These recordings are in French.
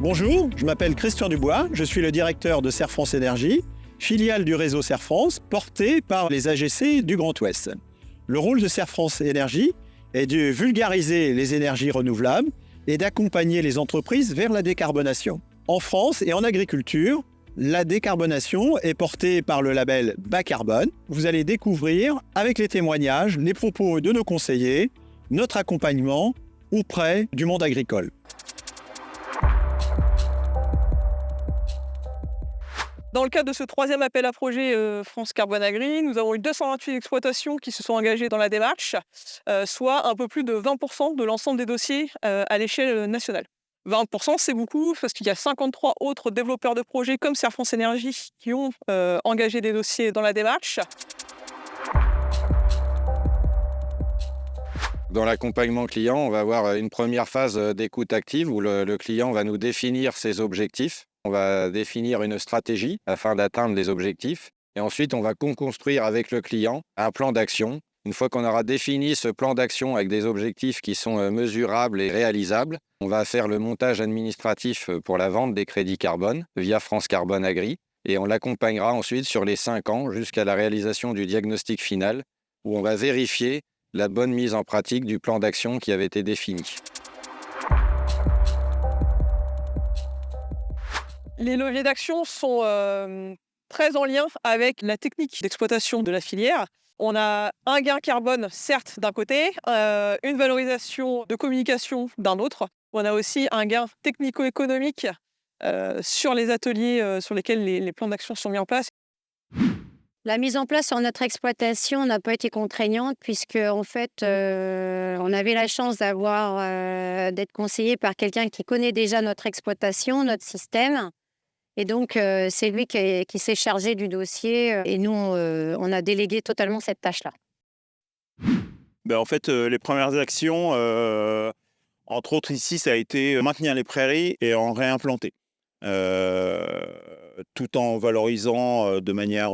Bonjour, je m'appelle Christian Dubois, je suis le directeur de Serre France Énergie, filiale du réseau Serre France, porté par les AGC du Grand Ouest. Le rôle de Serre France Énergie est de vulgariser les énergies renouvelables et d'accompagner les entreprises vers la décarbonation. En France et en agriculture, la décarbonation est portée par le label Bas Carbone. Vous allez découvrir, avec les témoignages, les propos de nos conseillers, notre accompagnement auprès du monde agricole. Dans le cadre de ce troisième appel à projet France Carbone Agri, nous avons eu 228 exploitations qui se sont engagées dans la démarche, soit un peu plus de 20% de l'ensemble des dossiers à l'échelle nationale. 20%, c'est beaucoup parce qu'il y a 53 autres développeurs de projets comme Serre France Énergie qui ont engagé des dossiers dans la démarche. Dans l'accompagnement client, on va avoir une première phase d'écoute active où le client va nous définir ses objectifs. On va définir une stratégie afin d'atteindre les objectifs. Et ensuite, on va construire avec le client un plan d'action. Une fois qu'on aura défini ce plan d'action avec des objectifs qui sont mesurables et réalisables, on va faire le montage administratif pour la vente des crédits carbone via France Carbone Agri. Et on l'accompagnera ensuite sur les 5 ans jusqu'à la réalisation du diagnostic final où on va vérifier la bonne mise en pratique du plan d'action qui avait été défini. Les leviers d'action sont très en lien avec la technique d'exploitation de la filière. On a un gain carbone, certes, d'un côté, une valorisation de communication d'un autre. On a aussi un gain technico-économique sur les ateliers sur lesquels les plans d'action sont mis en place. La mise en place sur notre exploitation n'a pas été contraignante puisque en fait, on avait la chance d'être conseillé par quelqu'un qui connaît déjà notre exploitation, notre système. Et donc, c'est lui qui s'est chargé du dossier et nous, on a délégué totalement cette tâche-là. En fait, les premières actions, entre autres ici, ça a été maintenir les prairies et en réimplanter. Tout en valorisant de manière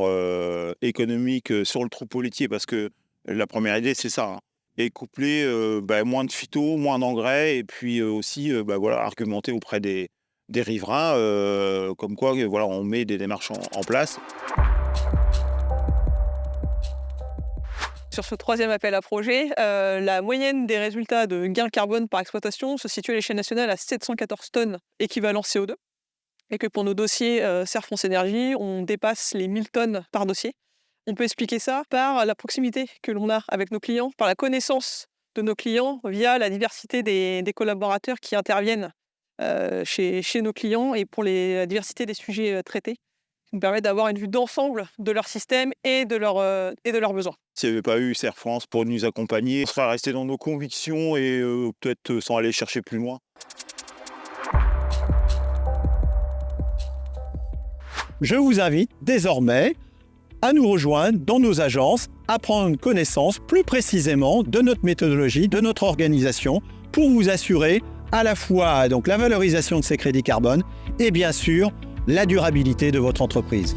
économique sur le troupeau laitier, parce que la première idée, c'est ça. Et coupler moins de phyto, moins d'engrais, et puis aussi argumenter auprès des riverains, comme quoi on met des démarches en place. Sur ce troisième appel à projet, la moyenne des résultats de gains carbone par exploitation se situe à l'échelle nationale à 714 tonnes équivalent CO2. Et que pour nos dossiers Serre France Énergie, on dépasse les 1000 tonnes par dossier. On peut expliquer ça par la proximité que l'on a avec nos clients, par la connaissance de nos clients via la diversité des collaborateurs qui interviennent chez nos clients et pour la diversité des sujets traités, qui nous permet d'avoir une vue d'ensemble de leur système et de leurs besoins. S'il n'y avait pas eu Serre France pour nous accompagner, on serait resté dans nos convictions et peut-être sans aller chercher plus loin. Je vous invite désormais à nous rejoindre dans nos agences, à prendre connaissance plus précisément de notre méthodologie, de notre organisation, pour vous assurer à la fois la valorisation de ces crédits carbone et bien sûr la durabilité de votre entreprise.